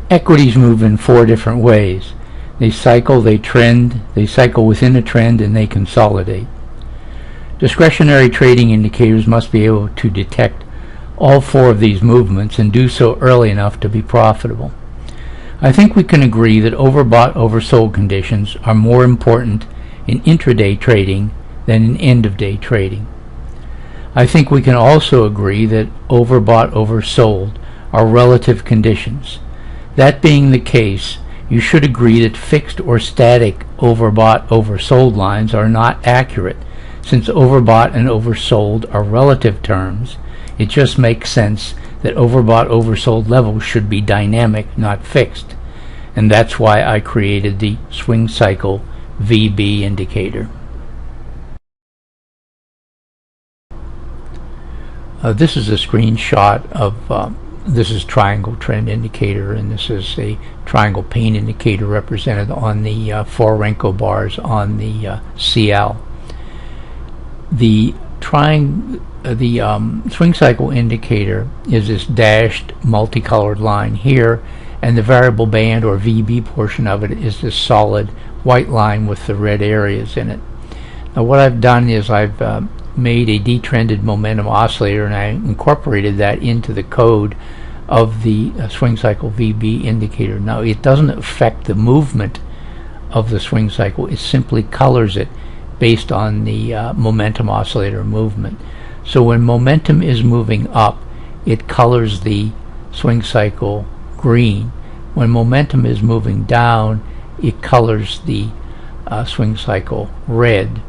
Equities move in 4 different ways. They cycle, they trend, they cycle within a trend, and they consolidate. Discretionary trading indicators must be able to detect all 4 of these movements and do so early enough to be profitable. I think we can agree that overbought, oversold conditions are more important in intraday trading than in end-of-day trading. I think we can also agree that overbought, oversold are relative conditions. That being the case, you should agree that fixed or static overbought, oversold lines are not accurate. Since overbought and oversold are relative terms, it just makes sense that overbought, oversold levels should be dynamic, not fixed. And that's why I created the SwingCycle VB indicator. This is a screenshot of this is triangle trend indicator, and this is a triangle pain indicator represented on the 4 Renko bars on the CL. The SwingCycle indicator is this dashed multicolored line here, and the variable band or VB portion of it is this solid white line with the red areas in it. Now what I've done is I've made a detrended momentum oscillator, and I incorporated that into the code of the SwingCycle VB indicator. Now it doesn't affect the movement of the swing cycle, it simply colors it based on the momentum oscillator movement. So when momentum is moving up, it colors the swing cycle green. When momentum is moving down, it colors the swing cycle red.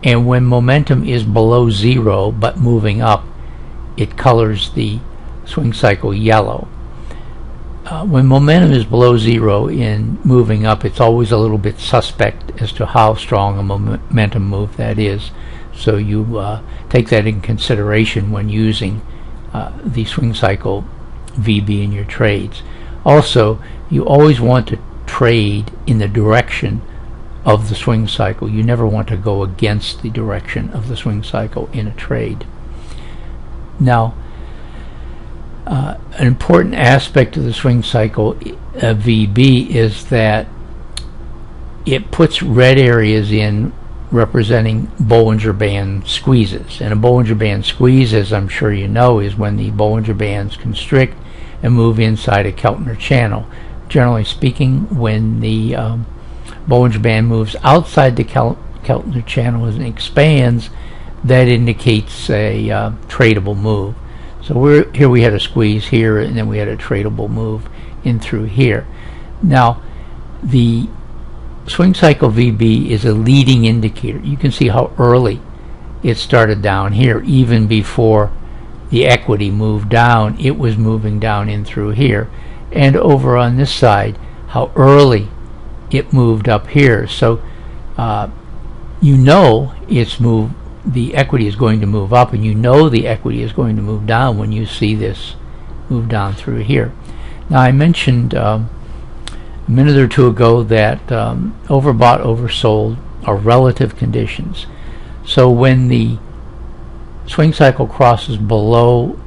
And when momentum is below 0 but moving up, it colors the swing cycle yellow. When momentum is below 0 in moving up, it's always a little bit suspect as to how strong a momentum move that is. So you take that in consideration when using the SwingCycle VB in your trades. Also, you always want to trade in the direction of the swing cycle. You never want to go against the direction of the swing cycle in a trade. Now, an important aspect of the SwingCycle VB is that it puts red areas in representing Bollinger Band squeezes. And a Bollinger Band squeeze, as I'm sure you know, is when the Bollinger Bands constrict and move inside a Keltner channel. Generally speaking, when the Bollinger Band moves outside the Keltner channel and expands, that indicates a tradable move. So here we had a squeeze here, and then we had a tradable move in through here. Now, the SwingCycle VB is a leading indicator. You can see how early it started down here. Even before the equity moved down, it was moving down in through here. And over on this side, how early it moved up here. So you know it's moved. The equity is going to move up, and you know the equity is going to move down when you see this move down through here. Now, I mentioned a minute or two ago that overbought, oversold are relative conditions. So when the swing cycle crosses below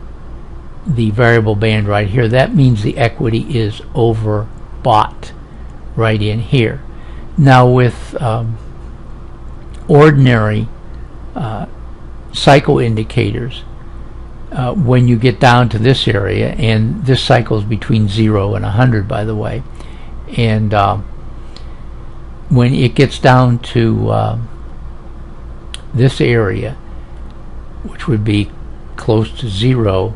the variable band right here, that means the equity is overbought right in here. Now, with ordinary cycle indicators, when you get down to this area, and this cycle is between 0 and 100, by the way, and when it gets down to this area, which would be close to 0,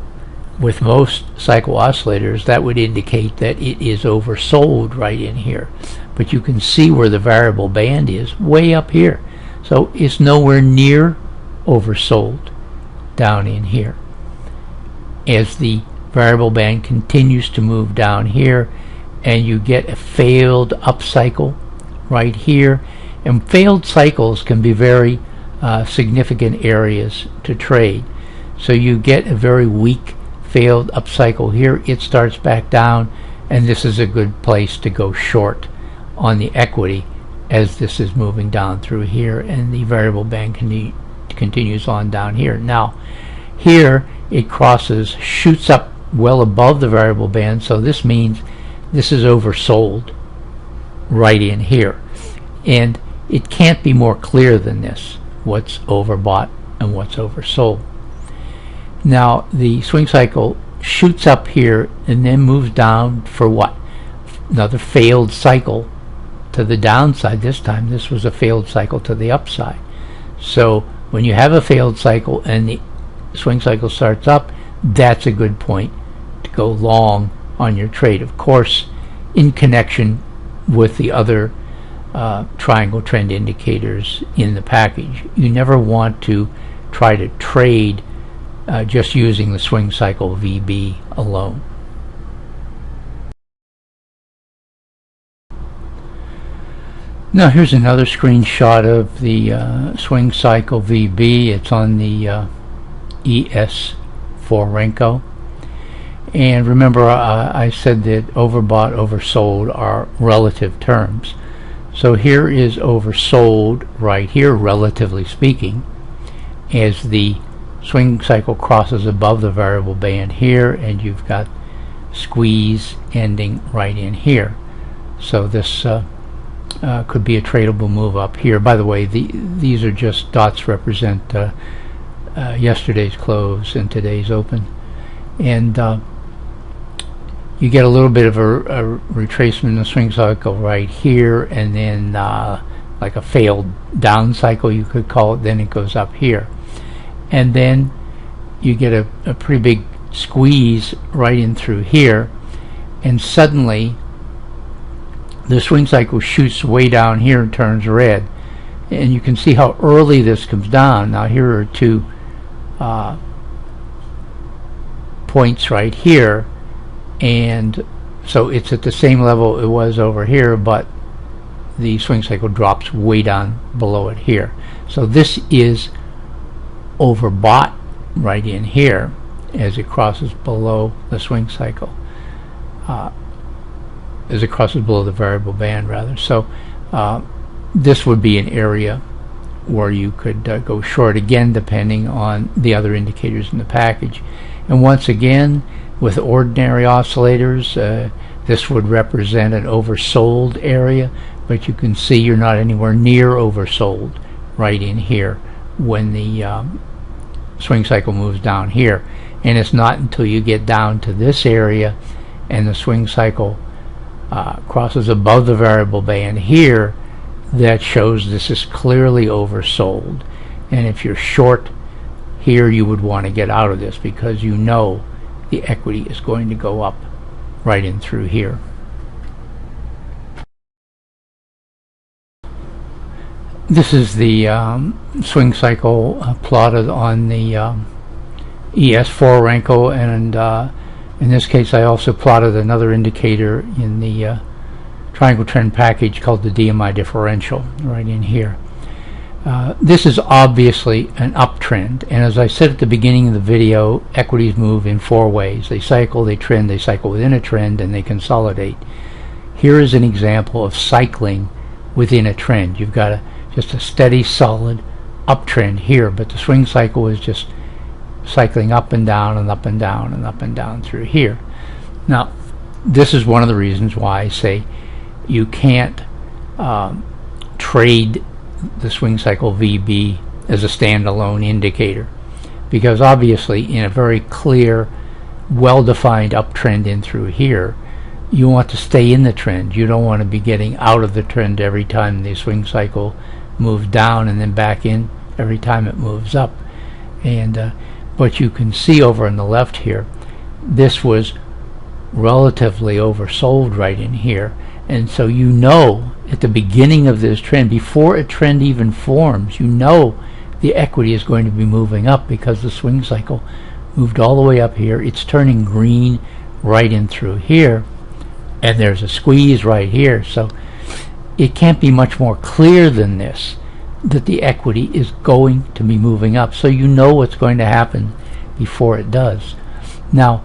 with most cycle oscillators, that would indicate that it is oversold right in here. But you can see where the variable band is, way up here. So it's nowhere near oversold down in here. As the variable band continues to move down here, and you get a failed upcycle right here. And failed cycles can be very significant areas to trade. So you get a very weak failed upcycle here, it starts back down, and this is a good place to go short on the equity as this is moving down through here, and the variable band continues on down here. Now here it crosses, shoots up well above the variable band, so this means this is oversold right in here. And it can't be more clear than this, what's overbought and what's oversold. Now the swing cycle shoots up here and then moves down for what? Another failed cycle to the downside. This time this was a failed cycle to the upside. So when you have a failed cycle and the swing cycle starts up, that's a good point to go long on your trade. Of course, in connection with the other triangle trend indicators in the package. You never want to try to trade just using the SwingCycle VB alone. Now here's another screenshot of the SwingCycle VB. It's on the ES4 Renko. And remember, I said that overbought, oversold are relative terms. So here is oversold right here, relatively speaking, as the swing cycle crosses above the variable band here, and you've got squeeze ending right in here. So this could be a tradable move up here. By the way, these are just dots represent yesterday's close and today's open. And you get a little bit of a retracement in the swing cycle right here, and then like a failed down cycle, you could call it. Then it goes up here, and then you get a pretty big squeeze right in through here, and suddenly the swing cycle shoots way down here and turns red. And you can see how early this comes down. Now here are two points right here, and so it's at the same level it was over here, but the swing cycle drops way down below it here. So this is overbought right in here as it crosses below the swing cycle, as it crosses below the variable band rather. So this would be an area where you could go short again, depending on the other indicators in the package. And once again, with ordinary oscillators, this would represent an oversold area, but you can see you're not anywhere near oversold right in here when the swing cycle moves down here. And it's not until you get down to this area and the swing cycle crosses above the variable band here that shows this is clearly oversold. And if you're short here, you would want to get out of this, because you know the equity is going to go up right in through here. This is the swing cycle plotted on the ES4 Renko, and in this case I also plotted another indicator in the triangle trend package called the DMI differential right in here. This is obviously an uptrend, and as I said at the beginning of the video, equities move in four ways. They cycle, they trend, they cycle within a trend, and they consolidate. Here is an example of cycling within a trend. You've got just a steady, solid uptrend here, but the swing cycle is just cycling up and down and up and down and up and down through here. Now, this is one of the reasons why I say you can't trade the SwingCycle VB as a standalone indicator, because obviously in a very clear, well-defined uptrend in through here, you want to stay in the trend. You don't want to be getting out of the trend every time the swing cycle moves down and then back in every time it moves up. And but you can see over on the left here, this was relatively oversold right in here, and so you know at the beginning of this trend, before a trend even forms, you know the equity is going to be moving up, because the swing cycle moved all the way up here. It's turning green right in through here, and there's a squeeze right here. So it can't be much more clear than this, that the equity is going to be moving up. So you know what's going to happen before it does. Now,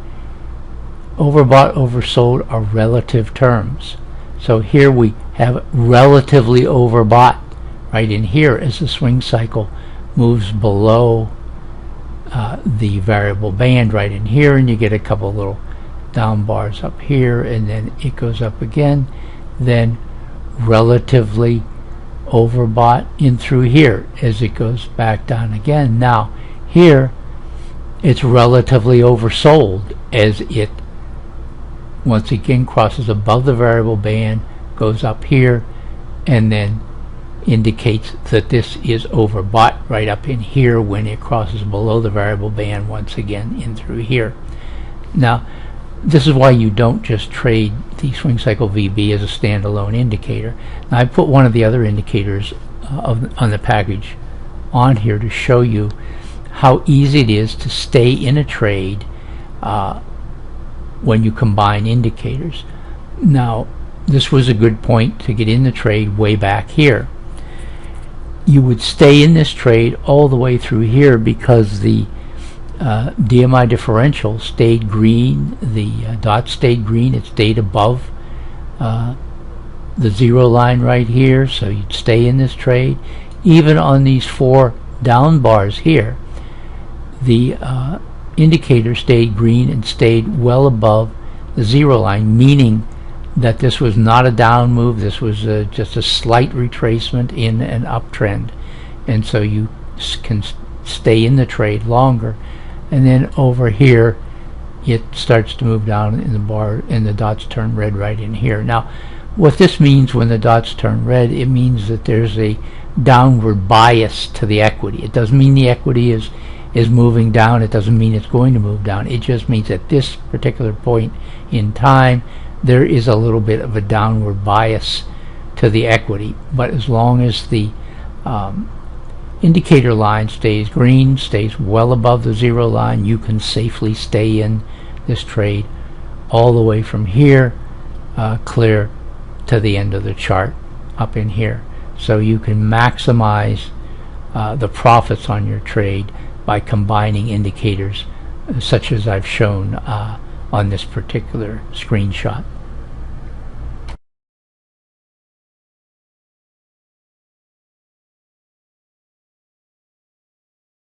overbought, oversold are relative terms. So here we have relatively overbought right in here as the swing cycle moves below the variable band right in here, and you get a couple little down bars up here, and then it goes up again, then relatively overbought in through here as it goes back down again. Now here it's relatively oversold as it once again crosses above the variable band, goes up here, and then indicates that this is overbought right up in here when it crosses below the variable band once again in through here. Now this is why you don't just trade the SwingCycle VB as a standalone indicator. Now I put one of the other indicators on the package on here to show you how easy it is to stay in a trade when you combine indicators. Now this was a good point to get in the trade way back here. You would stay in this trade all the way through here because the DMI differential stayed green, the dot stayed green, it stayed above the zero line right here, so you'd stay in this trade. Even on these 4 down bars here, the indicator stayed green and stayed well above the zero line, meaning that this was not a down move, this was just a slight retracement in an uptrend, and so you can stay in the trade longer. And then over here it starts to move down in the bar and the dots turn red right in here. Now what this means when the dots turn red, it means that there's a downward bias to the equity. It doesn't mean the equity is moving down, it doesn't mean it's going to move down, it just means at this particular point in time there is a little bit of a downward bias to the equity. But as long as the indicator line stays green, stays well above the zero line, you can safely stay in this trade all the way from here clear to the end of the chart up in here. So you can maximize the profits on your trade by combining indicators such as I've shown on this particular screenshot.